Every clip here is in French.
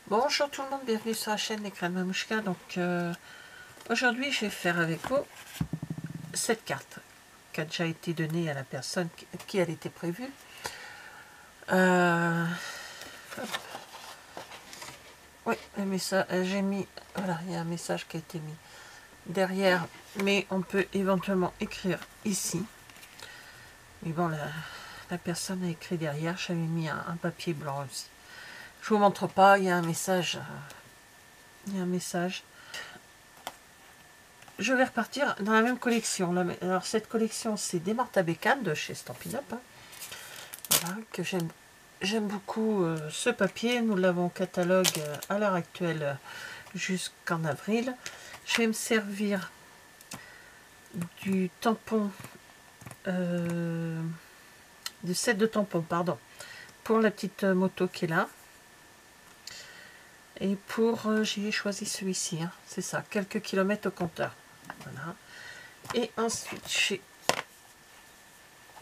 Bonjour tout le monde, bienvenue sur la chaîne L'écran de Mamouchka. Donc aujourd'hui je vais faire avec vous cette carte qui a déjà été donnée à la personne qui elle était prévue. Oui, le message, j'ai mis, voilà, il y a un message qui a été mis derrière, mais on peut éventuellement écrire ici. Mais bon, la personne a écrit derrière, j'avais mis un papier blanc aussi. Je vous montre pas, il y a un message. Je vais repartir dans la même collection. Alors cette collection, c'est des Martha Bécane de chez Stampin' Up. Hein. Voilà, que j'aime beaucoup ce papier. Nous l'avons au catalogue à l'heure actuelle jusqu'en avril. Je vais me servir du tampon, du set de tampons, pardon, pour la petite moto qui est là. Et pour, j'ai choisi celui-ci, hein, c'est ça, quelques kilomètres au compteur. Voilà. Et ensuite, j'ai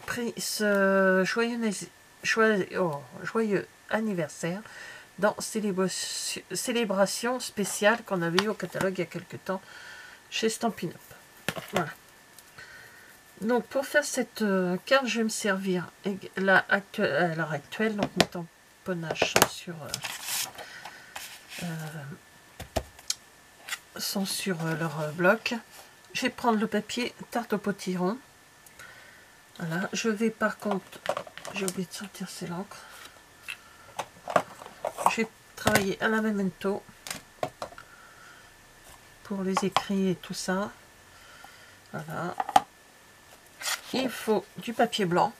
pris ce joyeux anniversaire dans célébration spéciale qu'on avait eu au catalogue il y a quelques temps chez Stampin' Up. Voilà. Donc pour faire cette carte, je vais me servir à l'heure actuelle, donc mes tamponnages sont sur leur bloc. Je vais prendre le papier tarte au potiron. Voilà, je vais par contre, j'ai oublié de sortir, c'est l'encre. Je vais travailler à la memento pour les écrits et tout ça. Voilà. Il faut du papier blanc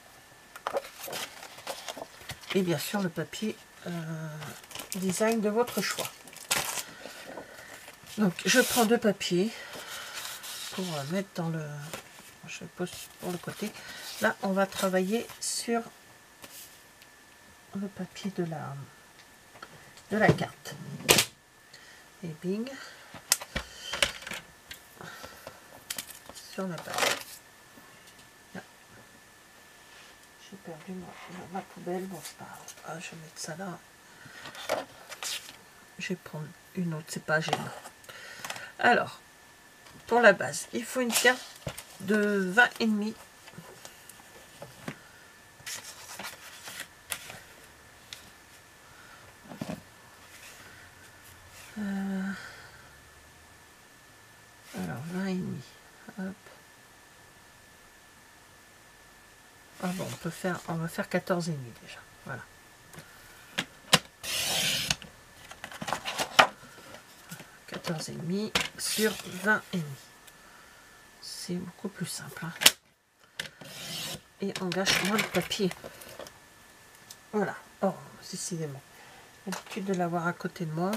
et bien sûr le papier design de votre choix. Donc je prends deux papiers pour mettre dans le... Je pose pour le côté. Là, on va travailler sur le papier de la carte. Et bing, sur la base. Là. J'ai perdu ma poubelle. Bon, c'est pas grave. Ah, je vais mettre ça là. Je vais prendre une autre, c'est pas gênant. Alors, pour la base, il faut une carte de 20,5. Alors 20,5. Hop. Ah bon, on va faire 14,5 déjà. Voilà. 14,5 sur 20,5. C'est beaucoup plus simple. Hein. Et on gâche moins de papier. Voilà. Oh, décidément. J'ai l'habitude de l'avoir à côté de moi.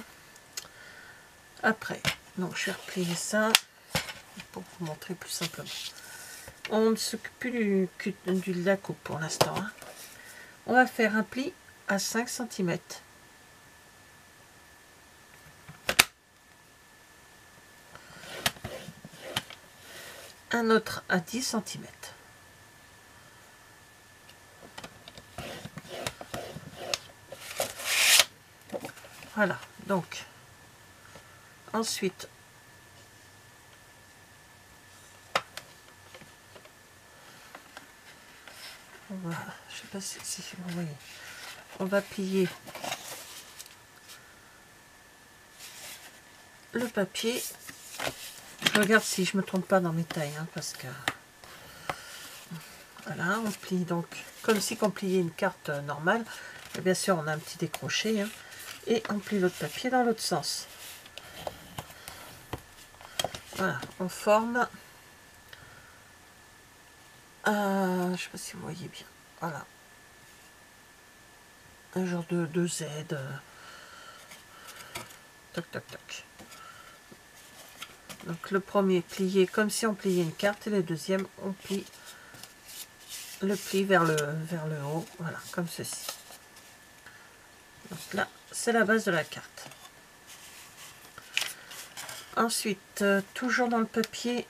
Après, donc je vais replier ça pour vous montrer plus simplement. On ne s'occupe plus de la coupe pour l'instant. Hein. On va faire un pli à 5 cm. Un autre à 10 cm. Voilà, donc ensuite on va, je sais pas si vous voyez, on va plier le papier. Je regarde si je me trompe pas dans mes tailles, hein, parce que voilà, on plie donc comme si on pliait une carte normale. Et bien sûr, on a un petit décroché, hein, et on plie l'autre papier dans l'autre sens. Voilà, on forme. Je sais pas si vous voyez bien. Voilà, un genre de Z. Toc toc toc. Donc le premier plié comme si on pliait une carte et le deuxième on plie le pli vers le haut, voilà, comme ceci. Donc là c'est la base de la carte. Ensuite toujours dans le papier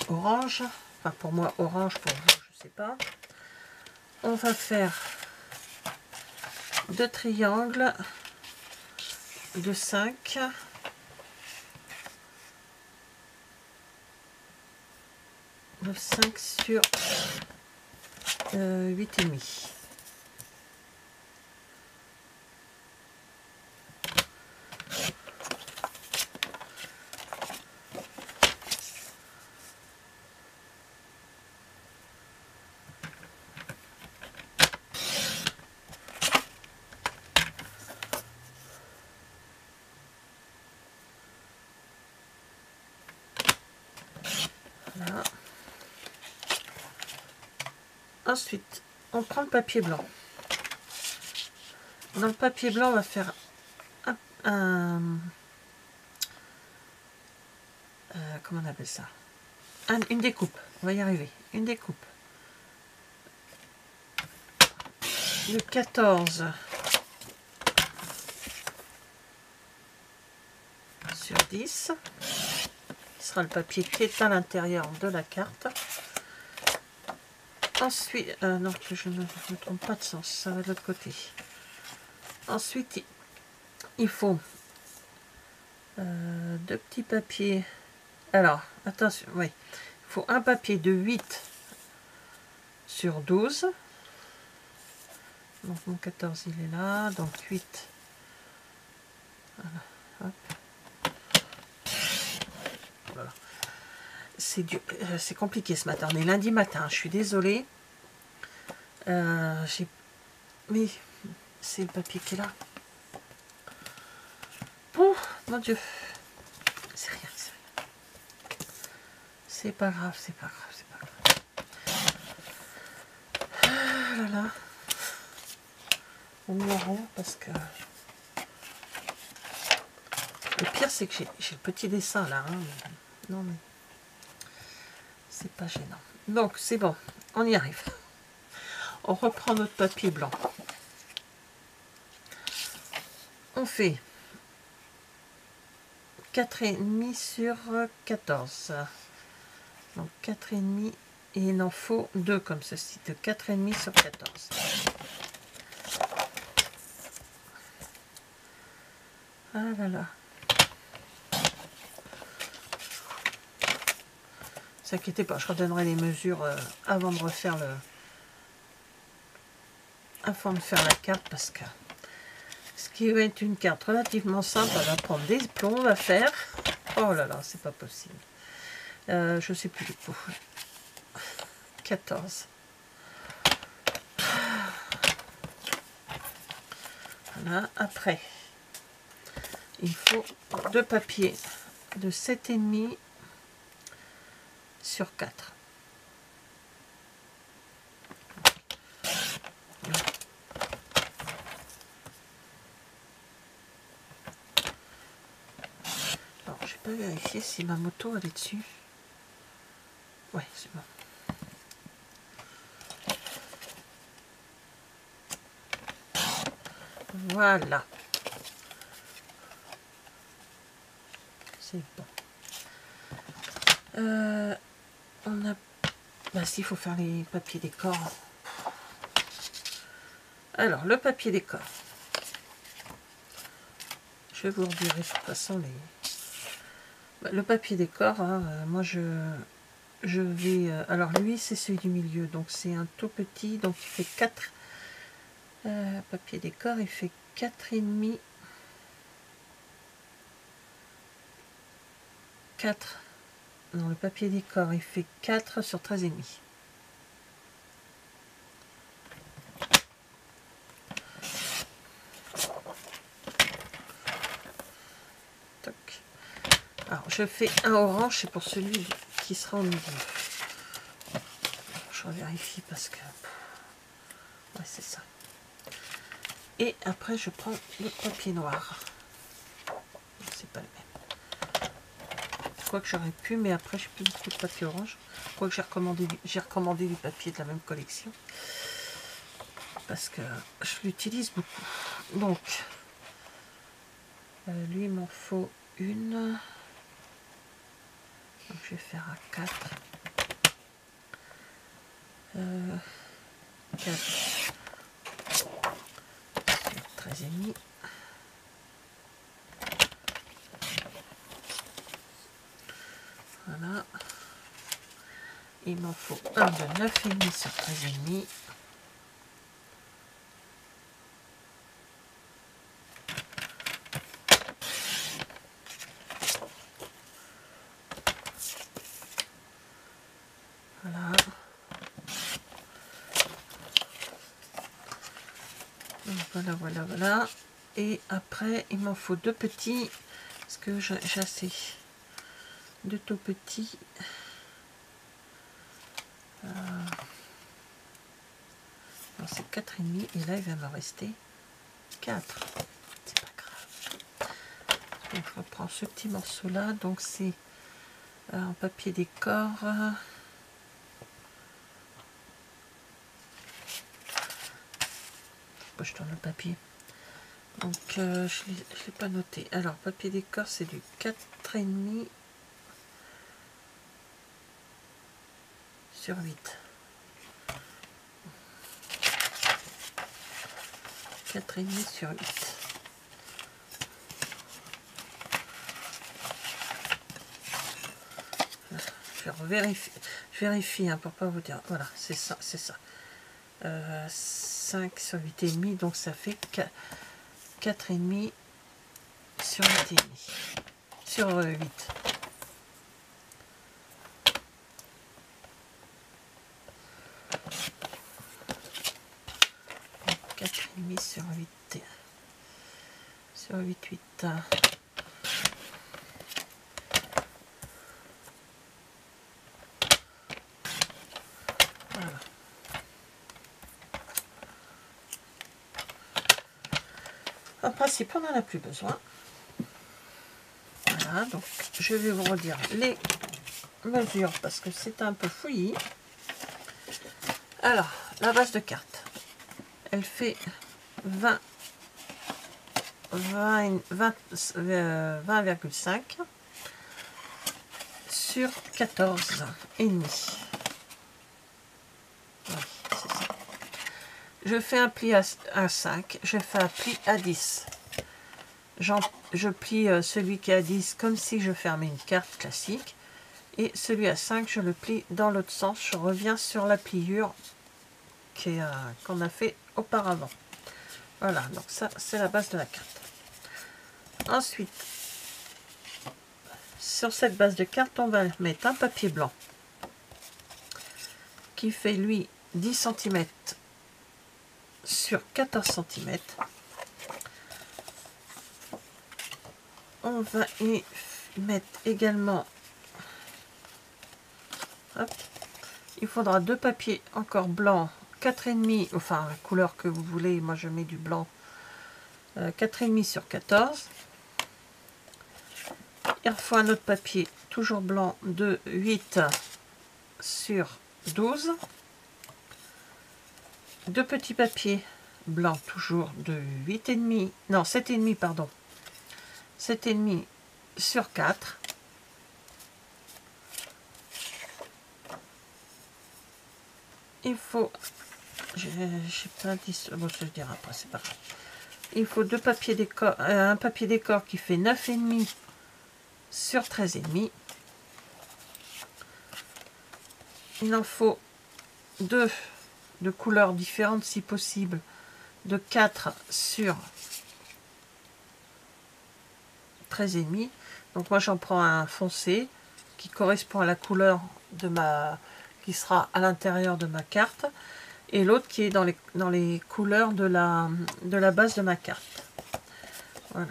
orange, enfin pour moi orange, pour vous je sais pas, on va faire deux triangles de 5. De 5 sur 8,5. Voilà. Ensuite, on prend le papier blanc. Dans le papier blanc, on va faire comment on appelle ça, une découpe. On va y arriver. Une découpe. Le 14 sur 10. Ce sera le papier qui est à l'intérieur de la carte. Ensuite, non, que je ne me trompe pas de sens, ça va de l'autre côté. Ensuite, il faut 2 petits papiers. Alors, attention, oui. Il faut un papier de 8 sur 12. Donc, mon 14, il est là. Donc, 8. Voilà. Hop. Voilà. C'est compliqué ce matin. On est lundi matin. Je suis désolée. Oui, c'est le papier qui est là. Oh, mon Dieu. C'est rien, c'est rien. C'est pas grave, c'est pas grave, c'est pas grave. Ah là là. On n'y a rien parce que... Le pire, c'est que j'ai le petit dessin là. Hein. Non, mais... C'est pas gênant. Donc, c'est bon. On y arrive. On reprend notre papier blanc. On fait 4,5 sur 14. Donc 4,5 et il en faut 2 comme ceci, de 4,5 sur 14. Ah là là. Ne vous inquiétez pas, je redonnerai les mesures avant de refaire avant de faire la carte parce que ce qui va être une carte relativement simple, elle va prendre des plombs à faire. Oh là là, c'est pas possible. Je sais plus du coup. 14. Voilà, après, il faut 2 papiers de 7,5 sur 4. Alors, je vais pas vérifier si ma moto elle est dessus. Ouais, c'est bon. Voilà. C'est bon. On a... Bah si, il faut faire les papiers décor. Alors, le papier décor. Je vais vous redire de toute façon les... Bah, le papier décor, hein, moi je vais... alors lui, c'est celui du milieu, donc c'est un tout petit, donc il fait 4... papier décor, il fait 4,5... 4... Non, le papier décor, il fait 4 sur 13,5. Toc. Alors, je fais un orange, c'est pour celui qui sera au milieu. Je vérifie parce que... Ouais, c'est ça. Et après, je prends le papier noir. C'est pas le même. Que j'aurais pu, mais après j'ai plus beaucoup de papier orange. Quoique j'ai recommandé du papier de la même collection parce que je l'utilise beaucoup. Donc lui il m'en faut une. Donc, je vais faire à 4. 4 sur 13,5. Voilà. Il m'en faut un de 9,5 sur 13,5. Voilà. Voilà, voilà, voilà. Et après, il m'en faut deux petits. Parce que j'ai assez. Deux tout petits. C'est 4,5. Et là, il va me rester 4. C'est pas grave. Donc, je reprends ce petit morceau-là. Donc, c'est en papier décor. Je tourne le papier. Donc, je ne l'ai pas noté. Alors, papier décor, c'est du 4,5 sur 8. 4,5 sur 8. Je vérifie hein, pour pas vous dire. Voilà, c'est ça, c'est ça. 5 sur 8,5, donc ça fait 4,5 sur 8,5. Sur 8. 4,5 sur 8. Sur 8. Voilà. En principe, on n'en a plus besoin. Voilà, donc je vais vous redire les mesures parce que c'est un peu fouillis. Alors, la base de carte, elle fait 20,5 sur 14 et demi. Oui, c'est ça. Je fais un pli à 5, je fais un pli à 10. Je plie celui qui est à 10 comme si je fermais une carte classique. Et celui à 5, je le plie dans l'autre sens. Je reviens sur la pliure qu'on a fait auparavant. Voilà, donc ça, c'est la base de la carte. Ensuite, sur cette base de carte, on va mettre un papier blanc qui fait, lui, 10 cm sur 14 cm. On va y mettre également... Hop, il faudra deux papiers encore blancs, 4,5, enfin la couleur que vous voulez, moi je mets du blanc, 4,5 sur 14. Il faut un autre papier, toujours blanc, de 8 sur 12. Deux petits papiers blancs, toujours de 8,5, non 7,5 pardon, 7,5 sur 4. Il faut, j'ai pas dit, bon je dirai après, c'est pas grave. Il faut deux papiers décor, un papier décor qui fait 9,5 sur 13,5. Il en faut deux de couleurs différentes si possible, de 4 sur 13,5. Donc moi j'en prends un foncé qui correspond à la couleur de qui sera à l'intérieur de ma carte, et l'autre qui est dans les couleurs de la base de ma carte. Voilà.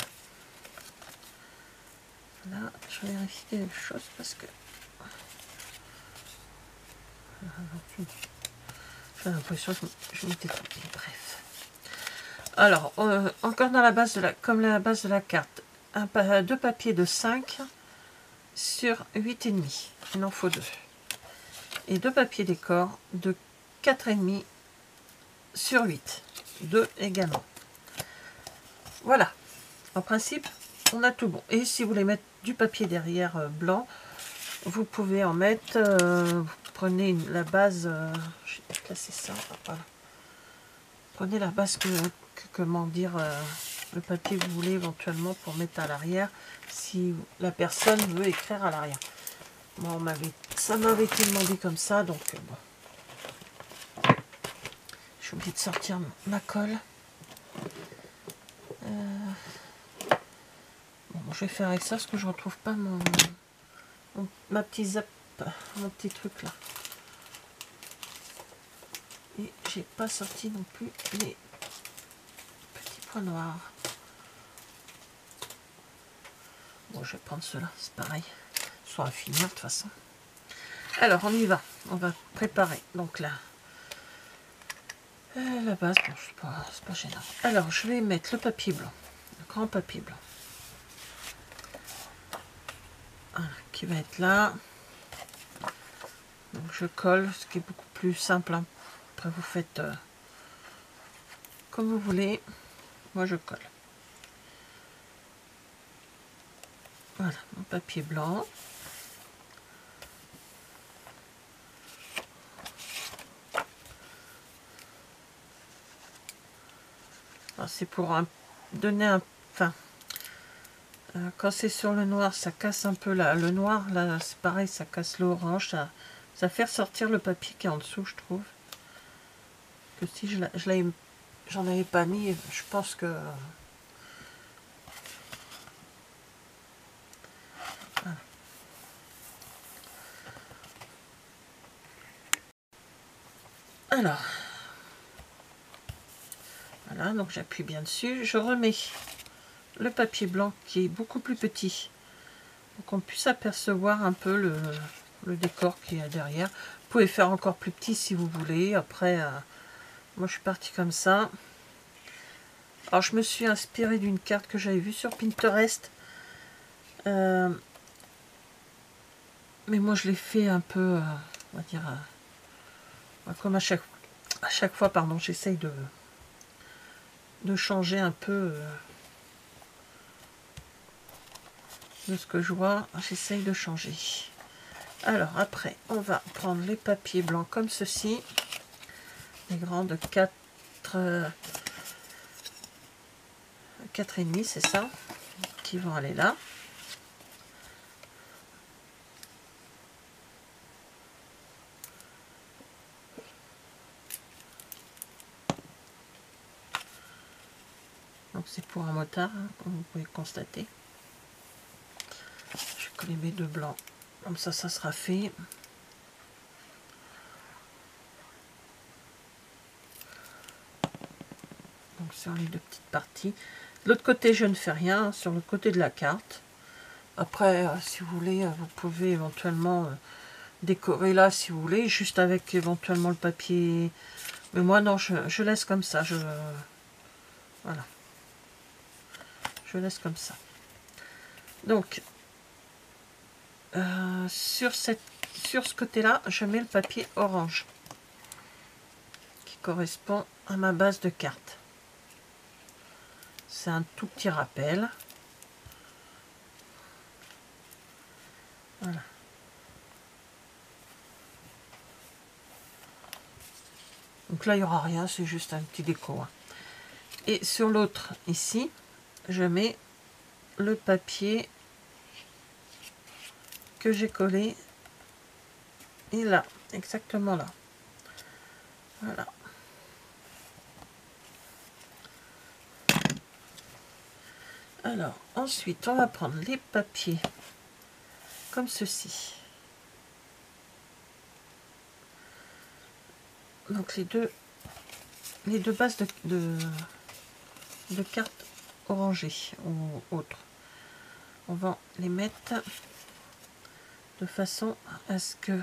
Là, je vais vérifier quelque chose parce que j'ai l'impression que je m'étais trompée. Bref. Alors, encore dans la base comme la base de la carte, deux papiers de 5 sur 8,5. Il en faut deux. Et deux papiers décor de 4,5 sur 8. Deux également. Voilà. En principe, on a tout bon. Et si vous voulez mettre du papier derrière blanc, vous pouvez en mettre. Vous prenez la base. Je vais placer ça. Voilà. Prenez la base comment dire, le papier que vous voulez éventuellement pour mettre à l'arrière si la personne veut écrire à l'arrière. Bon, ça m'avait été demandé comme ça, donc bon. Je suis obligée de sortir ma colle. Bon, je vais faire avec ça parce que je retrouve pas ma petit zap, mon petit truc là. Et j'ai pas sorti non plus les petits points noirs. Bon, je vais prendre ceux-là, c'est pareil. Ils sont à finir de toute façon. Alors, on y va. On va préparer. Donc là, la base, bon, c'est pas gênant. Alors, je vais mettre le papier blanc, le grand papier blanc. Voilà, qui va être là. Donc, je colle, ce qui est beaucoup plus simple. Hein. Après, vous faites comme vous voulez. Moi, je colle. Voilà, mon papier blanc. C'est pour donner un... Enfin, quand c'est sur le noir, ça casse un peu là. Le noir, là, c'est pareil, ça casse l'orange. Ça fait ressortir le papier qui est en dessous, je trouve. Que si j'en avais pas mis, je pense que... Voilà. Alors, voilà, donc j'appuie bien dessus. Je remets le papier blanc qui est beaucoup plus petit. Pour qu'on puisse apercevoir un peu le décor qui est derrière. Vous pouvez faire encore plus petit si vous voulez. Après, moi je suis partie comme ça. Alors je me suis inspirée d'une carte que j'avais vue sur Pinterest. Mais moi je l'ai fait un peu, on va dire, comme à chaque fois, pardon, j'essaye de changer un peu de ce que je vois. J'essaye de changer. Alors après, on va prendre les papiers blancs comme ceci. Les grands de 4,5, c'est ça, qui vont aller là. Donc c'est pour un motard, hein, comme vous pouvez constater. Je vais coller mes deux blancs, comme ça sera fait. Donc sur les deux petites parties. De l'autre côté, je ne fais rien, hein, sur le côté de la carte. Après, si vous voulez, vous pouvez éventuellement décorer là, si vous voulez, juste avec éventuellement le papier. Mais moi, non, je laisse comme ça. Voilà. Je laisse comme ça. Donc, sur ce côté-là, je mets le papier orange qui correspond à ma base de carte. C'est un tout petit rappel. Voilà. Donc là, il n'y aura rien, c'est juste un petit déco. Hein. Et sur l'autre, ici, je mets le papier que j'ai collé. Et là, exactement là. Voilà. Alors, ensuite, on va prendre les papiers comme ceci. Donc, les deux bases de cartes orangées ou autres. On va les mettre de façon à ce que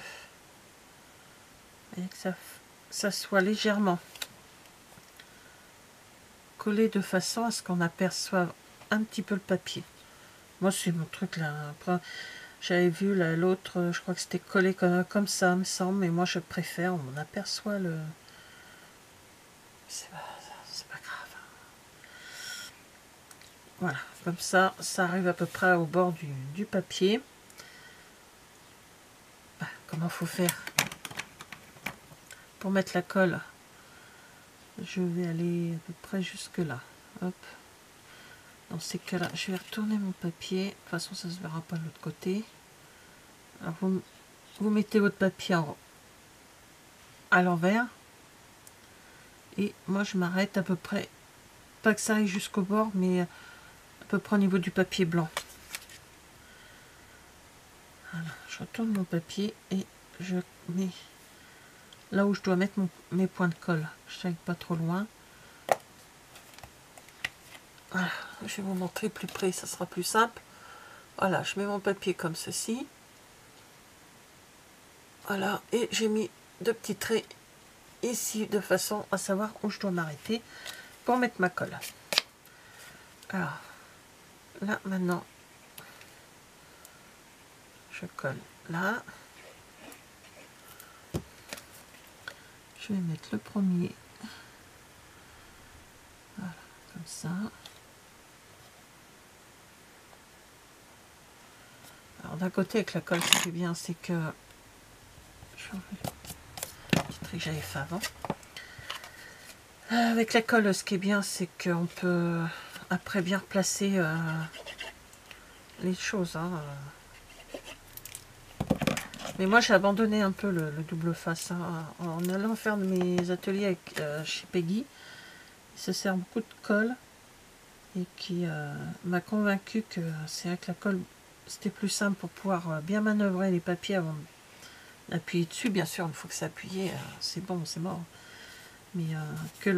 ça soit légèrement collé de façon à ce qu'on aperçoive un petit peu le papier. Moi, c'est mon truc là. Après, j'avais vu l'autre, je crois que c'était collé comme ça, me semble, mais moi je préfère, on aperçoit le... C'est pas grave. Voilà, comme ça, ça arrive à peu près au bord du papier. Comment faut faire pour mettre la colle? Je vais aller à peu près jusque là. Hop. Dans ces cas-là, je vais retourner mon papier. De toute façon, ça ne se verra pas de l'autre côté. Alors, vous mettez votre papier à l'envers. Et moi je m'arrête à peu près, pas que ça aille jusqu'au bord, mais à peu près au niveau du papier blanc. Voilà, je retourne mon papier et je mets là où je dois mettre mes points de colle. Je n'aille pas trop loin. Voilà, je vais vous montrer plus près, ça sera plus simple. Voilà, je mets mon papier comme ceci. Voilà, et j'ai mis 2 petits traits ici de façon à savoir où je dois m'arrêter pour mettre ma colle. Alors, là maintenant, je colle là. Je vais mettre le premier. Voilà, comme ça. Alors d'un côté avec la colle, ce qui est bien, c'est que je petit truc que j'avais fait avant. Avec la colle, ce qui est bien, c'est qu'on peut après bien replacer les choses. Hein. Mais moi, j'ai abandonné un peu le double face. Hein. En allant faire mes ateliers avec, chez Peggy, il se sert beaucoup de colle et qui m'a convaincu que c'est avec la colle, c'était plus simple pour pouvoir bien manœuvrer les papiers avant d'appuyer dessus. Bien sûr, une fois que c'est appuyé, c'est bon, c'est mort. Mais que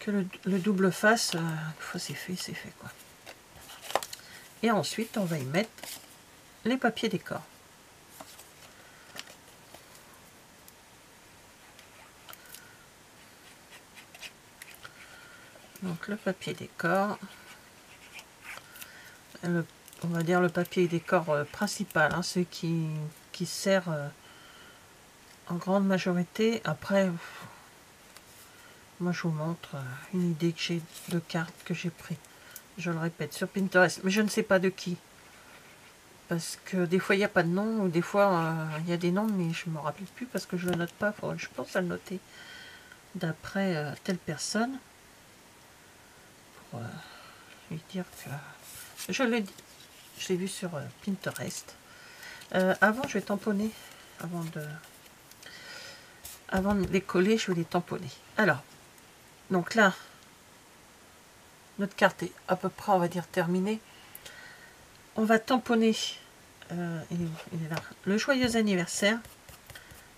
le double face, une fois c'est fait quoi. Et ensuite, on va y mettre les papiers décor. Donc le papier décor, on va dire le papier décor principal, hein, celui qui sert en grande majorité. Après, moi je vous montre une idée que j'ai de cartes que j'ai pris. Je le répète, sur Pinterest, mais je ne sais pas de qui. Parce que des fois il n'y a pas de nom, ou des fois il y a des noms, mais je ne me rappelle plus parce que je ne le note pas. Je pense à le noter d'après telle personne. Pour lui dire que je l'ai vu sur Pinterest. Avant, je vais tamponner. Avant de les coller, je vais les tamponner. Alors, donc là, notre carte est à peu près, on va dire, terminée. On va tamponner, il est là, le joyeux anniversaire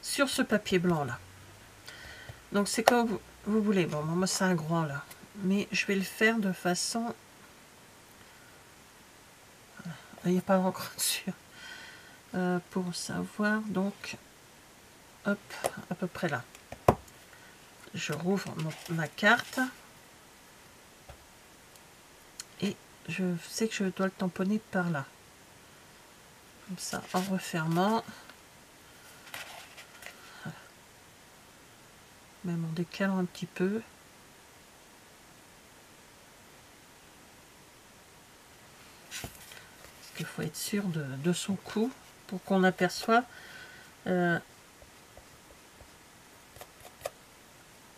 sur ce papier blanc là. Donc c'est comme vous voulez. Bon, moi c'est un grand là, mais je vais le faire de façon, il n'y a pas encore dessus. Pour savoir, donc, hop, à peu près là. Je rouvre ma carte et je sais que je dois le tamponner par là. Comme ça, en refermant. Voilà. Même en décalant un petit peu. Parce qu'il faut être sûr de son coup pour qu'on aperçoive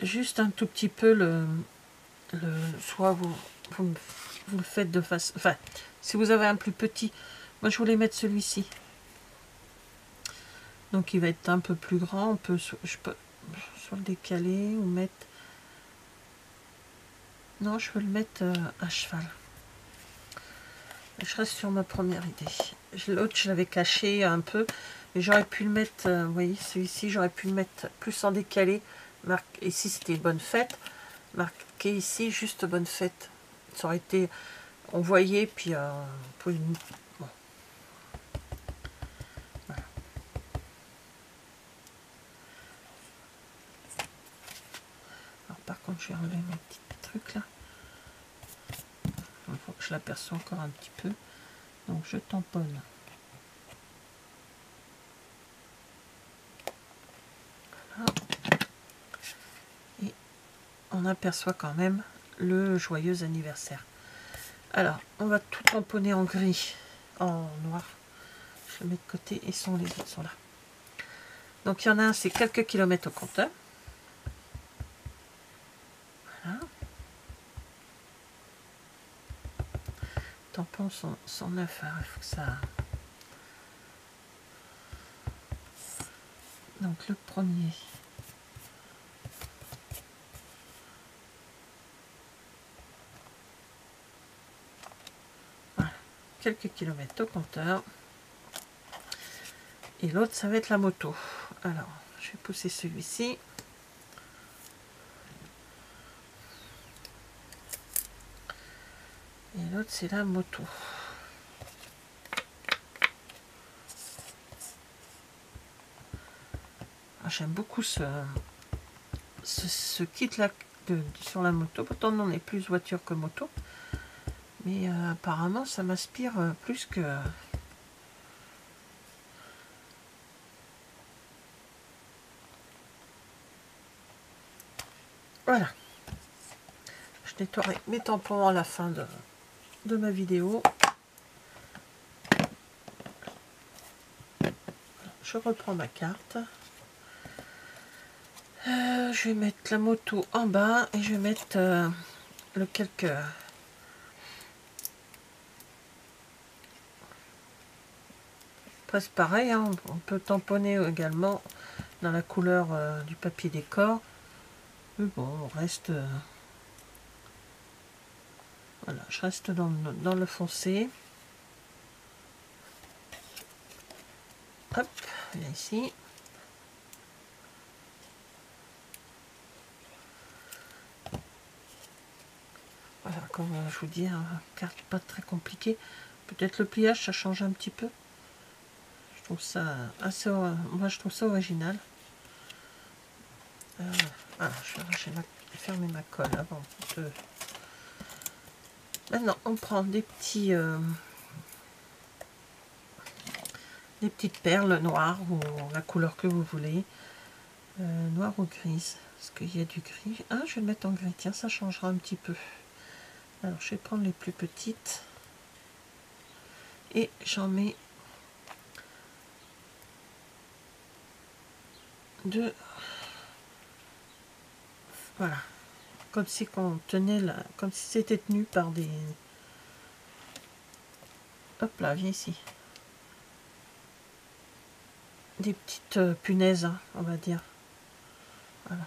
juste un tout petit peu soit vous le faites de façon, enfin si vous avez un plus petit, moi je voulais mettre celui-ci, donc il va être un peu plus grand. On peut, je peux soit le décaler ou mettre, non je veux le mettre à cheval. Je reste sur ma première idée. L'autre je l'avais caché un peu, mais j'aurais pu le mettre, vous voyez celui-ci j'aurais pu le mettre plus en décalé. Ici c'était bonne fête, marqué ici juste bonne fête, ça aurait été, on voyait, puis bon. Voilà. Alors par contre je vais enlever mes petits trucs là, il faut que je l'aperçois encore un petit peu, donc je tamponne. Voilà. Et on aperçoit quand même le joyeux anniversaire. Alors, on va tout tamponner en gris, en noir. Je le mets de côté et les autres sont là. Donc, il y en a un, c'est quelques kilomètres au compteur. Voilà. Tampons sont neufs, hein. Il faut que ça... Donc le premier. Voilà. Quelques kilomètres au compteur. Et l'autre, ça va être la moto. Alors, je vais pousser celui-ci. Et l'autre, c'est la moto. J'aime beaucoup ce kit-là sur la moto. Pourtant, on est plus voiture que moto. Mais apparemment, ça m'inspire plus que... Voilà. Je nettoierai mes tampons à la fin de ma vidéo. Je reprends ma carte. Je vais mettre la moto en bas et je vais mettre le quelque... Presque pareil, hein. On peut tamponner également dans la couleur du papier décor. Mais bon, on reste... voilà, je reste dans le foncé. Hop, viens ici. Voilà, comme je vous dis, hein, carte pas très compliquée. Peut-être le pliage, ça change un petit peu. Je trouve ça assez... moi, je trouve ça original. Voilà, je vais fermer ma colle avant de... Maintenant, on prend des petits... des petites perles noires ou la couleur que vous voulez. Noire ou grise. Est-ce qu'il y a du gris? Ah, je vais le mettre en gris. Tiens, ça changera un petit peu. Alors, je vais prendre les plus petites. Et j'en mets deux. Voilà. Comme si qu'on tenait là. Comme si c'était tenu par des... Hop là, viens ici. Des petites punaises, hein, on va dire. Voilà.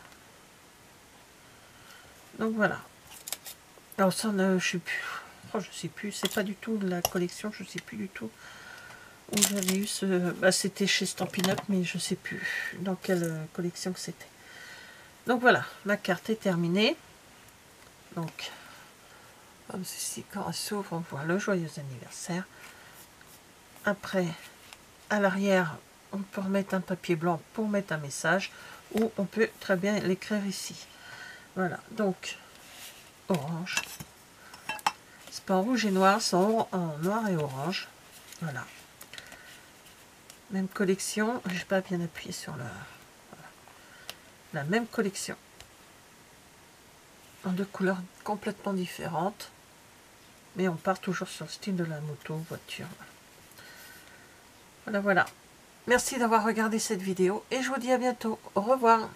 Donc voilà. Alors ça, je sais plus. Oh, je sais plus. C'est pas du tout de la collection. Je sais plus du tout où j'avais eu ce. Bah, c'était chez Stampin' Up, mais je sais plus dans quelle collection que c'était. Donc voilà, ma carte est terminée. Donc, comme ceci, quand elle s'ouvre, on voit le joyeux anniversaire. Après, à l'arrière, on peut remettre un papier blanc pour mettre un message, ou on peut très bien l'écrire ici. Voilà, donc orange. C'est pas en rouge et noir, c'est en noir et orange. Voilà. Même collection, j'ai pas bien appuyé sur la... Voilà. La même collection. En deux couleurs complètement différentes. Mais on part toujours sur le style de la moto, voiture. Voilà, voilà. Merci d'avoir regardé cette vidéo et je vous dis à bientôt. Au revoir.